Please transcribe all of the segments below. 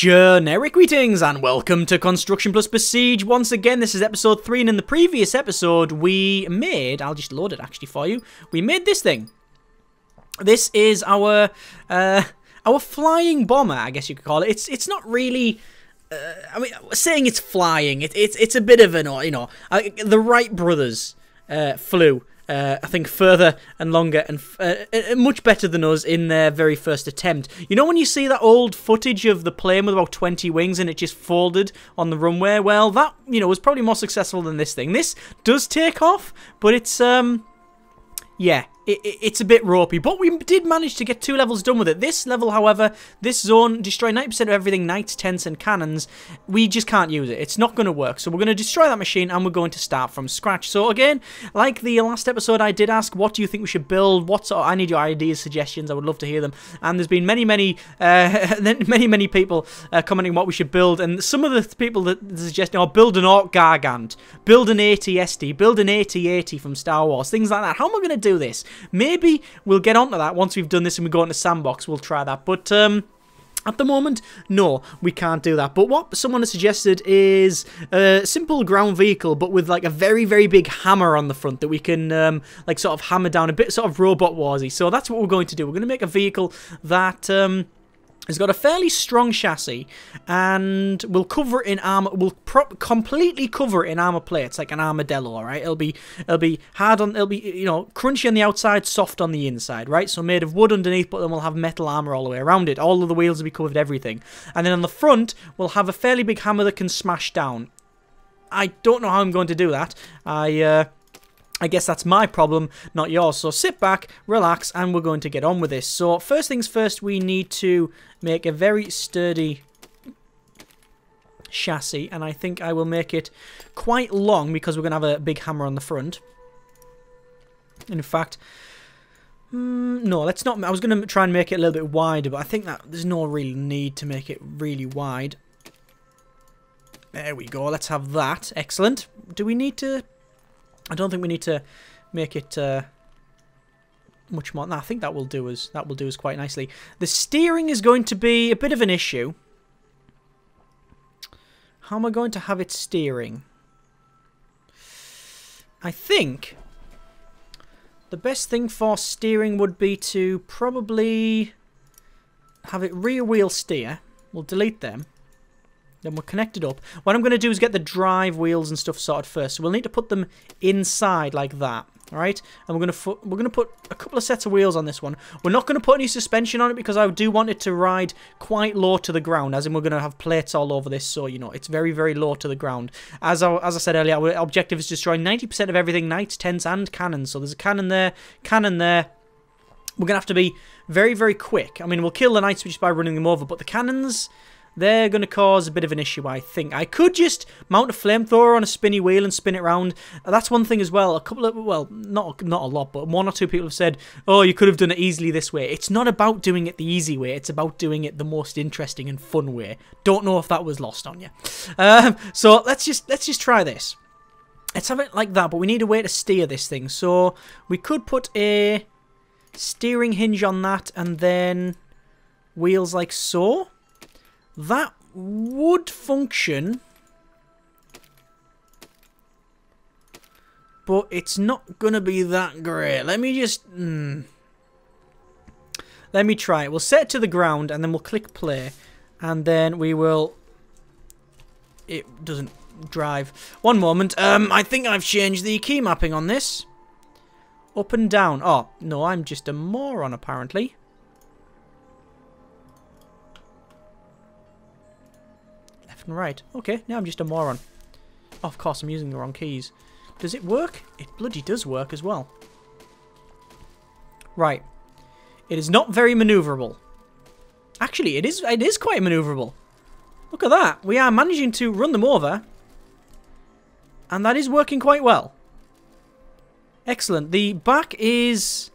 Generic greetings and welcome to Construction Plus Besiege. Once again, this is episode 3, and in the previous episode we made, I'll just load it actually for you, we made this thing. This is our flying bomber, I guess you could call it. It's not really, I mean, saying it's flying, it's a bit of an, you know, the Wright brothers flew. I think further and longer and much better than us in their very first attempt. You know when you see that old footage of the plane with about 20 wings and it just folded on the runway? Well, that, you know, was probably more successful than this thing. This does take off, but it's, yeah, it's a bit ropey, but we did manage to get 2 levels done with it. This level, however, this zone, destroy 90% of everything, knights, tents, and cannons. We just can't use it. It's not going to work. So we're going to destroy that machine, and we're going to start from scratch. So again, like the last episode, I did ask, what do you think we should build? I need your ideas, suggestions. I would love to hear them. And there's been many people commenting what we should build. And some of the people that suggest, oh, build an Orc Gargant, build an AT-ST, build an AT-80 from Star Wars, things like that. How am I going to do this? Maybe we'll get onto that once we've done this and we go into sandbox. We'll try that. But at the moment, no, we can't do that. But what someone has suggested is a simple ground vehicle, but with like a very, very big hammer on the front that we can like sort of hammer down, a bit sort of Robot Warsy. So that's what we're going to do. We're going to make a vehicle that it's got a fairly strong chassis, and we'll cover it in armor. We'll completely cover it in armor plates, like an armadillo. Right? It'll be hard on. It'll be, you know, crunchy on the outside, soft on the inside. Right? So made of wood underneath, but then we'll have metal armor all the way around it. All of the wheels will be covered, everything, and then on the front we'll have a fairly big hammer that can smash down. I don't know how I'm going to do that. I guess that's my problem, not yours. So sit back, relax, and we're going to get on with this. So first things first, we need to make a very sturdy chassis, and I think I will make it quite long because we're going to have a big hammer on the front. In fact, no, let's not. I was going to try and make it a little bit wider, but I think that there's no real need to make it really wide. There we go. Let's have that. Excellent. Do we need to? I don't think we need to make it much more. No, I think that will do us. That will do us quite nicely. The steering is going to be a bit of an issue. How am I going to have it steering? I think the best thing for steering would be to probably have it rear wheel steer. We'll delete them. Then we'll connect it up. What I'm going to do is get the drive wheels and stuff sorted first. So we'll need to put them inside like that. Alright? And we're going to put a couple of sets of wheels on this one. We're not going to put any suspension on it because I do want it to ride quite low to the ground. As in, we're going to have plates all over this. So, you know, it's very, very low to the ground. As I said earlier, our objective is to destroy 90% of everything. Knights, tents, and cannons. So there's a cannon there. Cannon there. We're going to have to be very, very quick. I mean, we'll kill the knights just by running them over. But the cannons, they're going to cause a bit of an issue, I think. I could just mount a flamethrower on a spinny wheel and spin it around. That's one thing as well. A couple of, well, not a lot, but 1 or 2 people have said, oh, you could have done it easily this way. It's not about doing it the easy way. It's about doing it the most interesting and fun way. Don't know if that was lost on you. So let's just try this. Let's have it like that, but we need a way to steer this thing. So we could put a steering hinge on that and then wheels like so. That would function, but it's not going to be that great. Let me just, let me try it. We'll set it to the ground, and then we'll click play, and then we will, it doesn't drive. One moment, I think I've changed the key mapping on this. Up and down. Oh, no, I'm just a moron, apparently. And right. Okay, now I'm just a moron. Oh, of course, I'm using the wrong keys. Does it work? It bloody does work as well. Right. It is not very maneuverable. Actually, it is quite maneuverable. Look at that. We are managing to run them over. And that is working quite well. Excellent. The back is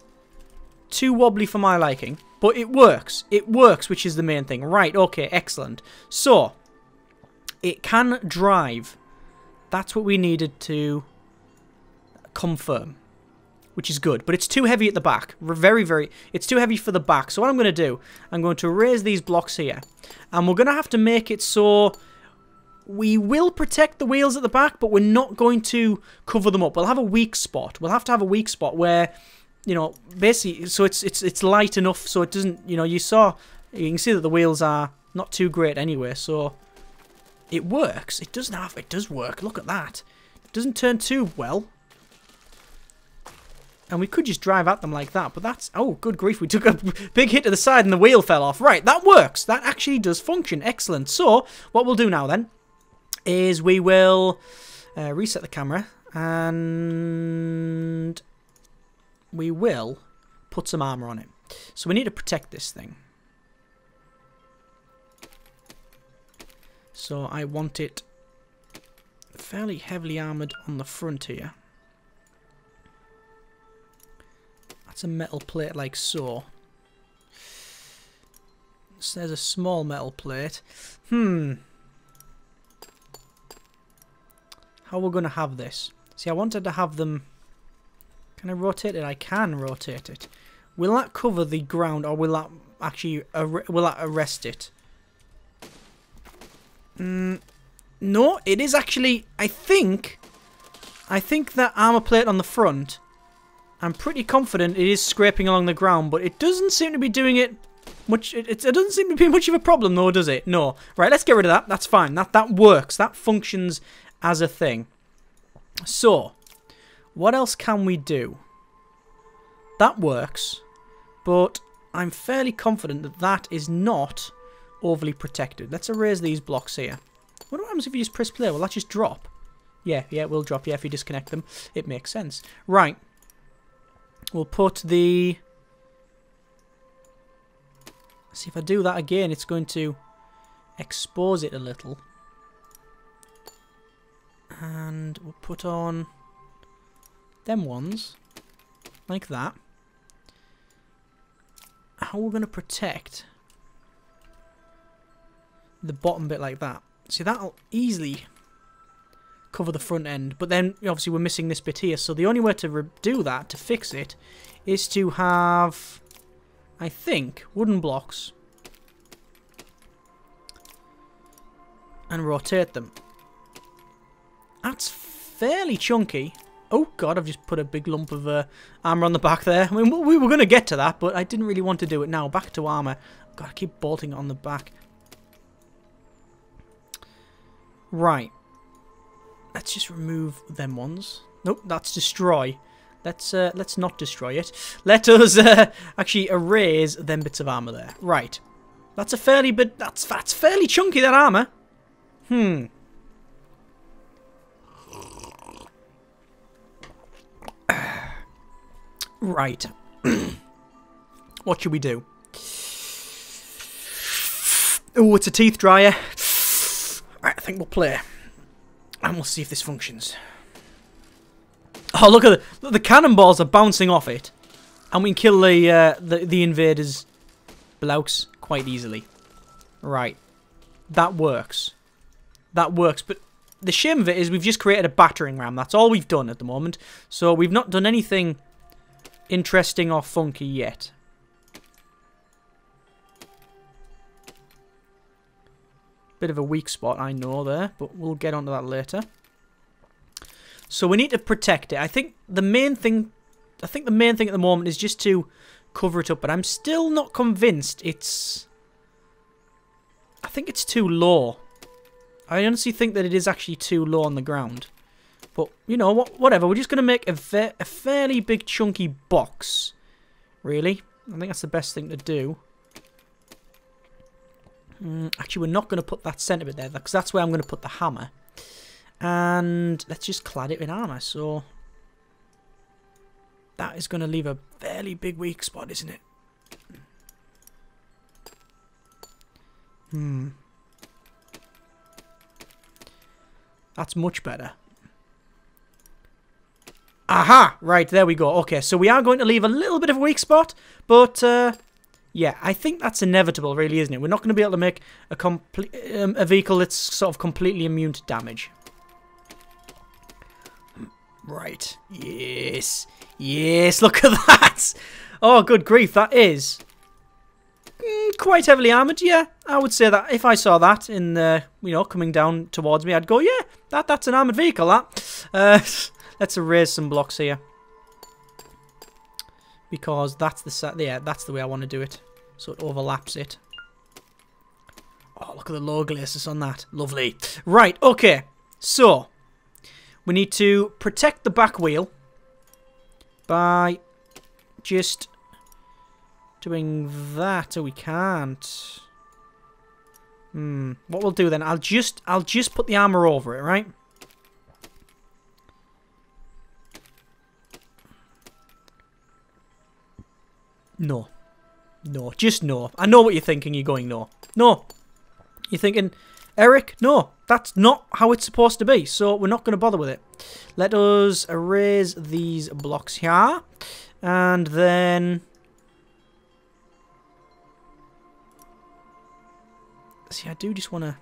too wobbly for my liking. But it works. It works, which is the main thing. Right, okay, excellent. So it can drive. That's what we needed to confirm. which is good. But it's too heavy at the back. It's too heavy for the back. So what I'm going to do, I'm going to raise these blocks here. And we're going to have to make it so we will protect the wheels at the back, but we're not going to cover them up. We'll have a weak spot. We'll have to have a weak spot where, you know, basically, so it's light enough so it doesn't, you know, you can see that the wheels are not too great anyway, so it works. It does work. Look at that. It doesn't turn too well. And we could just drive at them like that, but that's... Oh, good grief, we took a big hit to the side and the wheel fell off. Right, that works. That actually does function. Excellent. So, what we'll do now then is we will reset the camera and we will put some armor on it. So we need to protect this thing. So I want it fairly heavily armoured on the front here. That's a metal plate like so. So there's a small metal plate. How we're going to have this? See, I wanted to have them... Can I rotate it? I can rotate it. Will that cover the ground, or will that actually arrest it? No, it is actually... I think that armor plate on the front, I'm pretty confident it is scraping along the ground, but it doesn't seem to be doing it much. It doesn't seem to be much of a problem, though, does it? No. Right, let's get rid of that. That's fine. That works. That functions as a thing. So, what else can we do? That works, but I'm fairly confident that that is not overly protected. Let's erase these blocks here. What happens if you just press play? Will that just drop? Yeah, it will drop. Yeah, if you disconnect them, it makes sense. Right. We'll put the... See, if I do that again, it's going to expose it a little. And we'll put on them ones, like that. How we're going to protect the bottom bit like that. See, that'll easily cover the front end, but then obviously we're missing this bit here, so the only way to do that, to fix it, is to have, I think, wooden blocks and rotate them. That's fairly chunky. Oh god, I've just put a big lump of armour on the back there. I mean, we were going to get to that, but I didn't really want to do it now. Back to armour. God, I keep bolting it on the back. Right. Let's just remove them ones. Nope, that's destroy. Let's not destroy it. Let us actually erase them bits of armour there. Right. That's a fairly bit... That's fairly chunky, that armour. Right. What should we do? Oh, it's a teeth dryer. Right, I think we'll play. And we'll see if this functions. Oh, look at the cannonballs are bouncing off it. And we can kill the invaders' blokes quite easily. Right. That works. That works, but the shame of it is we've just created a battering ram. That's all we've done at the moment. So we've not done anything interesting or funky yet. Bit of a weak spot, I know there, but we'll get onto that later. So we need to protect it. I think the main thing at the moment is just to cover it up, but I'm still not convinced it's... I think it's too low. I honestly think that it is actually too low on the ground. But, you know, whatever. We're just going to make a fairly big chunky box. Really. I think that's the best thing to do. Actually, we're not going to put that centre bit there, because that's where I'm going to put the hammer. And let's just clad it in armour. So that is going to leave a fairly big weak spot, isn't it? That's much better. Aha! Right, there we go. Okay, so we are going to leave a little bit of a weak spot, but yeah, I think that's inevitable, really, isn't it? We're not going to be able to make a vehicle that's sort of completely immune to damage. Right. Yes. Yes, look at that. Oh, good grief. That is quite heavily armoured, yeah. I would say that if I saw that in the, you know, coming down towards me, I'd go, yeah, that's an armoured vehicle, that. Let's erase some blocks here. Because that's the way I want to do it. So it overlaps it. Oh, look at the low glacis on that. Lovely. Right, okay. So, we need to protect the back wheel by just doing that. Oh, we can't. What we'll do then, I'll just put the armor over it, right? No. No, just no. I know what you're thinking. You're going no. No. You're thinking, Eric, no. That's not how it's supposed to be. So we're not going to bother with it. Let us erase these blocks here. And then... See, I do just want to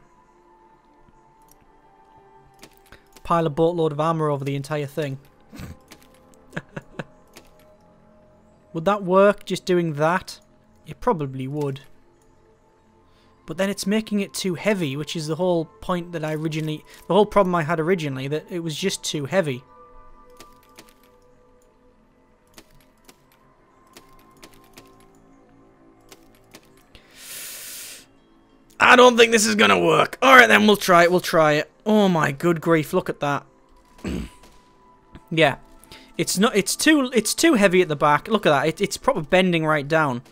pile a boatload of armor over the entire thing. Would that work, just doing that? It probably would. But then it's making it too heavy, which is the whole point that the whole problem I had originally, that it was just too heavy. I don't think this is gonna work. Alright then, we'll try it. Oh my good grief, look at that. Yeah. It's too heavy at the back. Look at that. It's probably bending right down.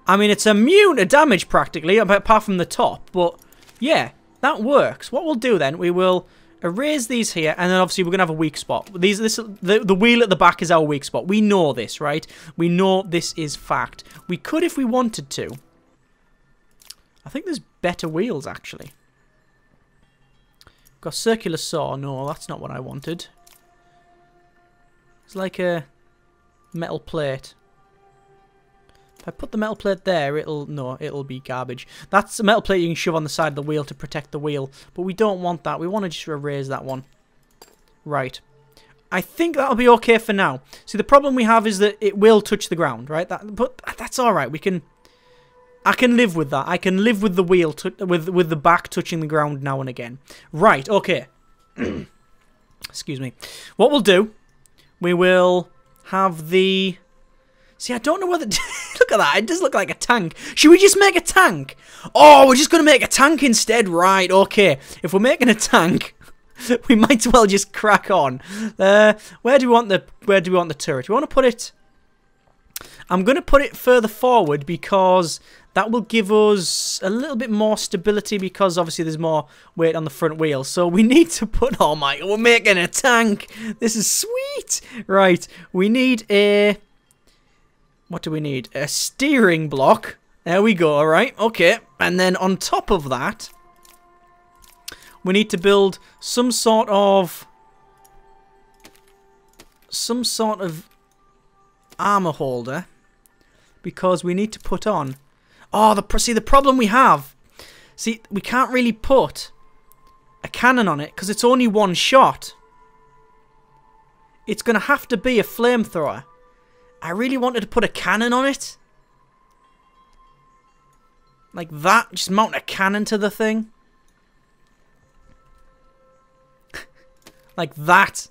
I mean, it's immune to damage practically, apart from the top. But yeah, that works. What we'll do then, we will erase these here, and then obviously we're gonna have a weak spot. The wheel at the back is our weak spot. We know this, right? We know this is fact. We could if we wanted to. I think there's better wheels actually. Got circular saw. No, that's not what I wanted. It's like a metal plate. If I put the metal plate there, it'll be garbage. That's a metal plate you can shove on the side of the wheel to protect the wheel. But we don't want that. We want to just erase that one. Right. I think that'll be okay for now. See, the problem we have is that it will touch the ground, right? But that's alright. I can live with that. I can live with the wheel, with the back touching the ground now and again. Right, okay. Excuse me. What we'll do... We will have the... See, I don't know whether... Look at that. It does look like a tank. Should we just make a tank? Oh, we're just going to make a tank instead. Right, okay. If we're making a tank, we might as well just crack on. Where do we want the turret? We want to put it... I'm going to put it further forward because that will give us a little bit more stability because obviously there's more weight on the front wheel. So we need to put... Oh my... We're making a tank. This is sweet. Right. We need a... What do we need? A steering block. There we go. All right. Okay. And then on top of that, we need to build some sort of armor holder. Because we need to put on... Oh, see, the problem we have... See, we can't really put a cannon on it because it's only one shot. It's going to have to be a flamethrower. I really wanted to put a cannon on it. Like that. Just mount a cannon to the thing. Like that.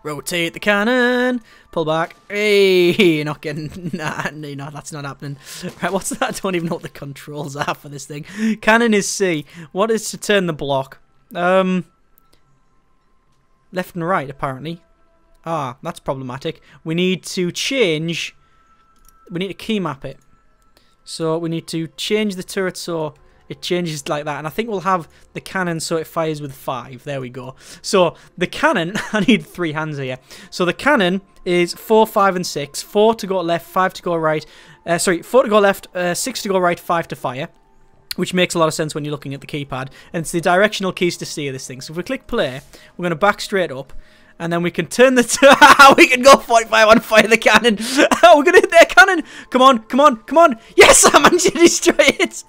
Rotate the cannon. Pull back. Hey, you're not getting... Nah, no, that's not happening. Right, what's that? I don't even know what the controls are for this thing. Cannon is C. What is to turn the block? Left and right, apparently. Ah, that's problematic. We need to change... We need to key map it. So we need to change the turret so it changes like that. And I think we'll have the cannon so it fires with 5. There we go. So the cannon... I need 3 hands here. So the cannon is 4, 5, and 6. 4 to go left, 5 to go right. 4 to go left, 6 to go right, 5 to fire. Which makes a lot of sense when you're looking at the keypad. And it's the directional keys to steer this thing. So if we click play, we're going to back straight up. And then we can turn the... we can go 45 and fire the cannon. We're going to hit their cannon. Come on, come on, come on. Yes, I managed to destroy it.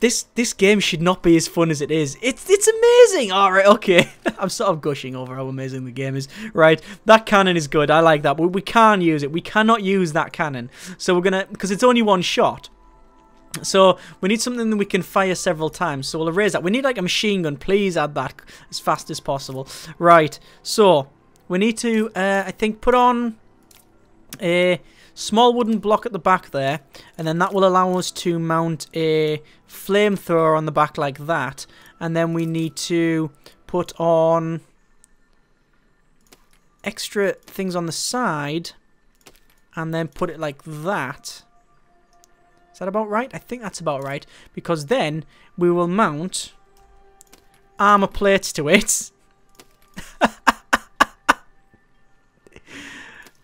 This game should not be as fun as it is. It's amazing. All right, okay. I'm sort of gushing over how amazing the game is. Right, that cannon is good. I like that, but we can't use it. We cannot use that cannon. So we're gonna, because it's only one shot. So we need something that we can fire several times. So we'll erase that. We need like a machine gun. Please add that as fast as possible. Right. So we need to, I think, put on a small wooden block at the back there, and then that will allow us to mount a flamethrower on the back like that. And then we need to put on extra things on the side, and then put it like that. Is that about right? I think that's about right, because then we will mount armor plates to it.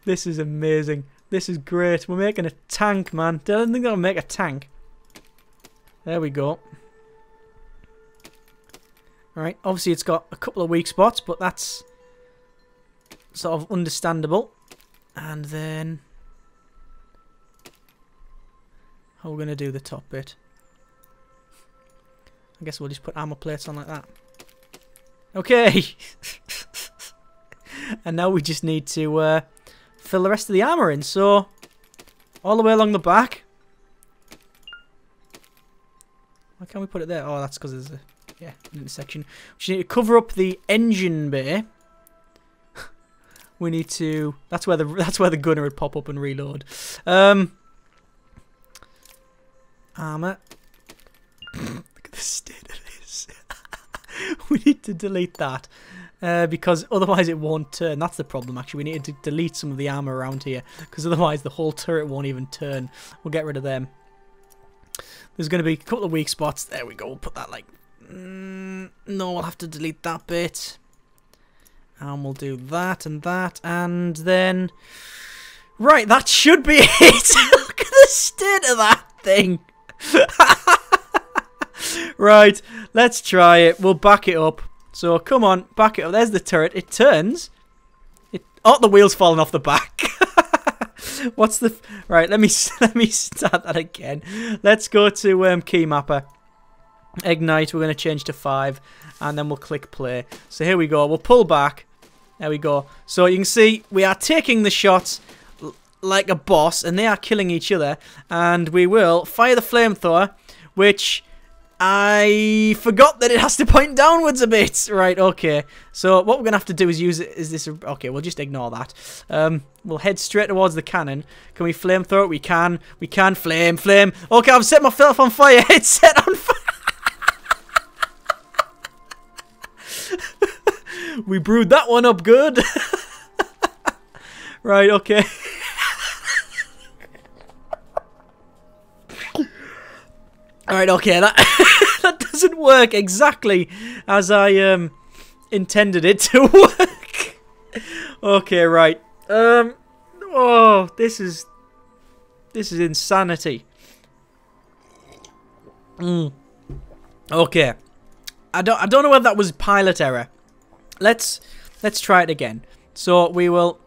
This is amazing. This is great. We're making a tank, man. I don't think that'll make a tank. There we go. Alright, obviously it's got a couple of weak spots, but that's sort of understandable. And then how are we going to do the top bit? I guess we'll just put armor plates on like that. Okay! And now we just need to fill the rest of the armor in. So, all the way along the back. Why can't we put it there? Oh, that's because there's a an intersection. We just need to cover up the engine bay. We need to. That's where the gunner would pop up and reload. Armor. Look at the state of this. We need to delete that. Because otherwise it won't turn. That's the problem, actually. We need to delete some of the armor around here, because otherwise the whole turret won't even turn. We'll get rid of them. There's going to be a couple of weak spots. There we go. We'll put that like... no, we'll have to delete that bit. And we'll do that and that. And then... Right, that should be it. Look at the state of that thing. Right, let's try it. We'll back it up. So, come on, back it up. There's the turret. It turns. Oh, the wheel's falling off the back. What's the... Right, let me start that again. Let's go to key mapper. Ignite. We're going to change to 5. And then we'll click play. So, here we go. We'll pull back. There we go. So, you can see we are taking the shots like a boss. And they are killing each other. And we will fire the flamethrower, which... I forgot that it has to point downwards a bit. Right, okay. So what we're going to have to do is use it. Is this... Okay, we'll just ignore that. We'll head straight towards the cannon. Can we flamethrower it? We can. We can. Flame. Okay, I've set myself on fire. It's set on fire. We brewed that one up good. Right, okay. Alright, okay, that doesn't work exactly as I intended it to work. Okay, right. Oh, this is insanity. Okay. I don't know whether that was pilot error. Let's try it again. So we will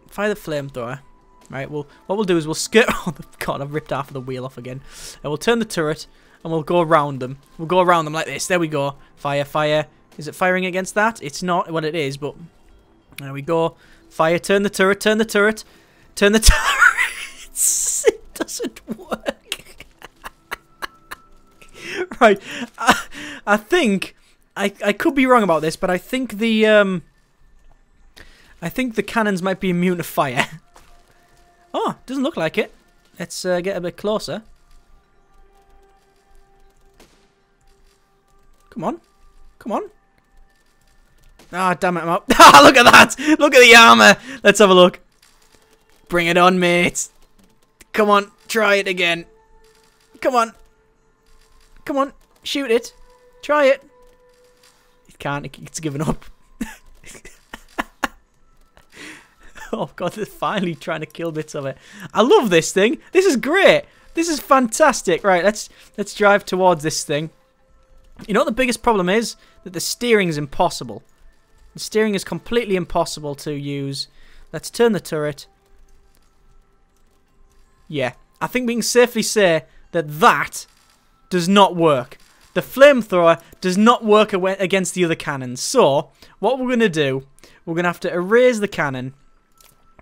fire the flamethrower. Right, what we'll do is we'll skirt... Oh, God, I've ripped half of the wheel off again. And we'll turn the turret, and we'll go around them. We'll go around them like this. There we go. Fire, fire. Is it firing against that? It's not what it is, but... There we go. Fire, turn the turret, turn the turret. Turn the turret. It doesn't work. Right. I think... I could be wrong about this, but I think the... I think the cannons might be immune to fire. Oh, doesn't look like it. Let's get a bit closer. Come on. Come on. Ah, damn it, I'm up. Ah, look at that. Look at the armor. Let's have a look. Bring it on, mate. Come on. Try it again. Come on. Come on. Shoot it. Try it. It can't. It's given up. Oh God, they're finally trying to kill bits of it. I love this thing. This is great. This is fantastic. Right, let's drive towards this thing. You know what the biggest problem is? That the steering is impossible. The steering is completely impossible to use. Let's turn the turret. Yeah, I think we can safely say that does not work. The flamethrower does not work against the other cannons. So, what we're going to do, we're going to have to erase the cannon.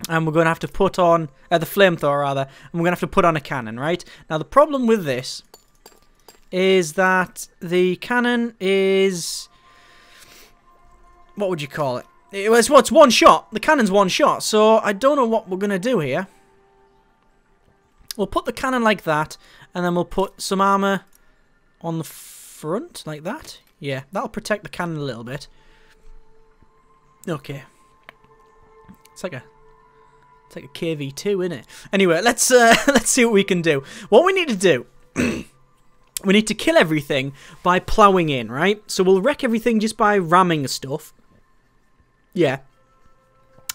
And we're going to have to put on, the flamethrower rather, and we're going to have to put on a cannon, right? Now, the problem with this is that the cannon is, what would you call it? It's one shot. The cannon's one shot, so I don't know what we're going to do here. We'll put the cannon like that, and then we'll put some armor on the front, like that. Yeah, that'll protect the cannon a little bit. Okay. It's like a KV2, isn't it? Anyway, let's see what we can do. What we need to do, we need to kill everything by ploughing in, right? So we'll wreck everything just by ramming stuff. Yeah.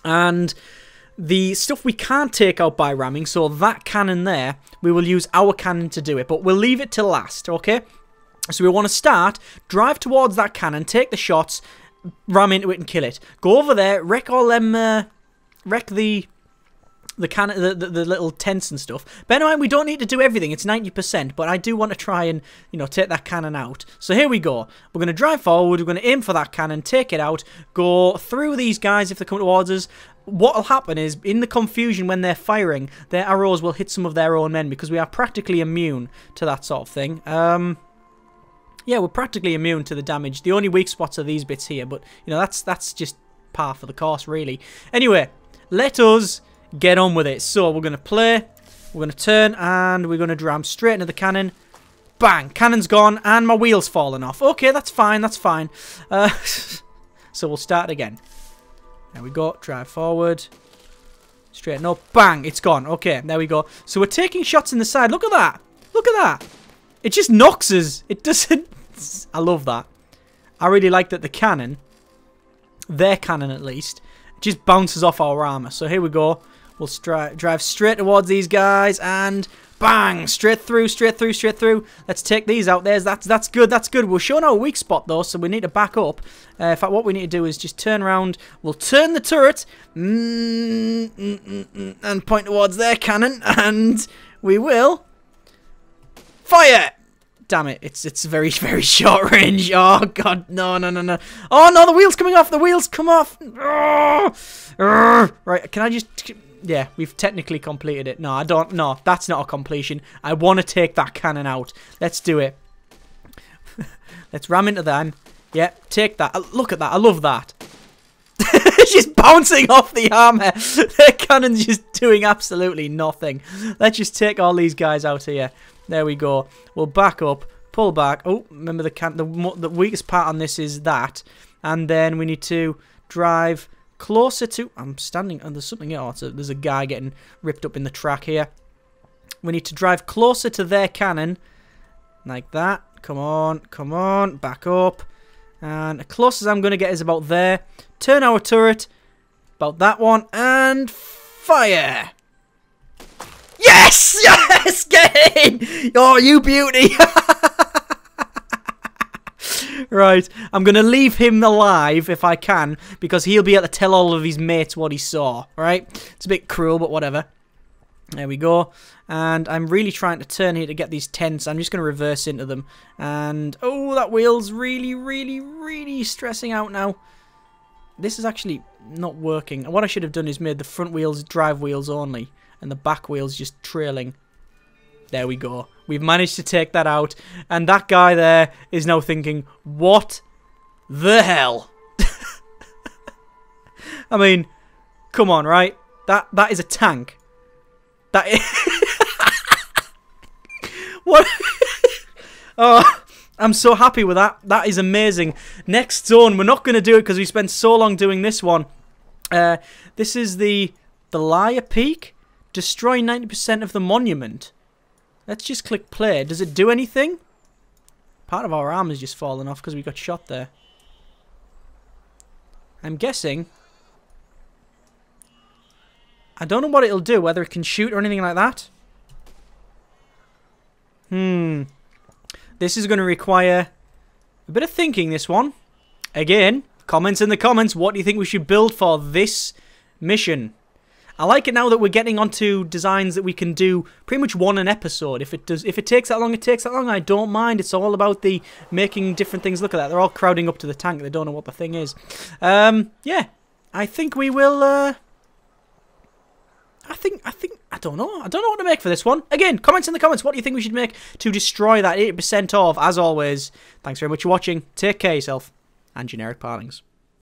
And the stuff we can't take out by ramming, so that cannon there, we will use our cannon to do it. But we'll leave it till last, okay? So we want to start, drive towards that cannon, take the shots, ram into it and kill it. Go over there, wreck all them, wreck the cannon, the little tents and stuff. Bear in mind, we don't need to do everything. It's 90%, but I do want to try and, you know, take that cannon out. So here we go. We're going to drive forward. We're going to aim for that cannon, take it out, go through these guys if they come towards us. What will happen is, in the confusion when they're firing, their arrows will hit some of their own men because we are practically immune to that sort of thing. Yeah, we're practically immune to the damage. The only weak spots are these bits here, but, you know, that's just par for the course, really. Anyway, let us get on with it. So we're going to play, we're going to turn, and we're going to ram straight into the cannon. Bang! Cannon's gone, and my wheel's fallen off. Okay, that's fine, that's fine. So we'll start again. There we go, drive forward. Straighten up, bang! It's gone. Okay, there we go. So we're taking shots in the side. Look at that! Look at that! It just knocks us. It doesn't... I love that. I really like that the cannon, their cannon at least, just bounces off our armor. So here we go. We'll drive straight towards these guys and bang! Straight through, straight through, straight through. Let's take these out. That's good, that's good. We're showing our weak spot though, so we need to back up. In fact, what we need to do is just turn around. We'll turn the turret and point towards their cannon, and we will fire! Damn it, it's very, very short range. Oh, God, no, no, no, no. Oh, no, the wheel's coming off. The wheel's come off. Right, can I just... Yeah, we've technically completed it. No, I don't... No, that's not a completion. I want to take that cannon out. Let's do it. Let's ram into them. Yeah, take that. Look at that. I love that. It's just bouncing off the armor. Their cannon's just doing absolutely nothing. Let's just take all these guys out here. There we go. We'll back up, pull back. Oh, remember the weakest part on this is that. And then we need to drive closer to... I'm standing... And there's something else. There's a guy getting ripped up in the track here. We need to drive closer to their cannon. Like that. Come on, come on. Back up. And the closest I'm going to get is about there. Turn our turret. About that one. And fire! Yes! Yes! Get in! Oh, you beauty! Right. I'm going to leave him alive if I can, because he'll be able to tell all of his mates what he saw. Right? It's a bit cruel, but whatever. There we go. And I'm really trying to turn here to get these tents. I'm just going to reverse into them. And, oh, that wheel's really, really, really stressing out now. This is actually not working. What I should have done is made the front wheels drive wheels only, and the back wheels just trailing. There we go. We've managed to take that out. And that guy there is now thinking, what the hell? I mean, come on, right? That is a tank. That is... What? Oh, I'm so happy with that. That is amazing. Next zone. We're not going to do it because we spent so long doing this one. This is the Liar Peak. Destroy 90% of the monument. Let's just click play. Does it do anything? Part of our arm has just fallen off because we got shot there. I'm guessing. I don't know what it'll do, whether it can shoot or anything like that. This is going to require a bit of thinking, this one. Again, comments in the comments. What do you think we should build for this mission? I like it now that we're getting onto designs that we can do pretty much one an episode. If it takes that long, it takes that long. I don't mind. It's all about the making different things. Look at that. They're all crowding up to the tank. They don't know what the thing is. Yeah. I think we will, I don't know. I don't know what to make for this one. Again, comments in the comments. What do you think we should make to destroy that 80% of? As always, thanks very much for watching. Take care of yourself and generic partings.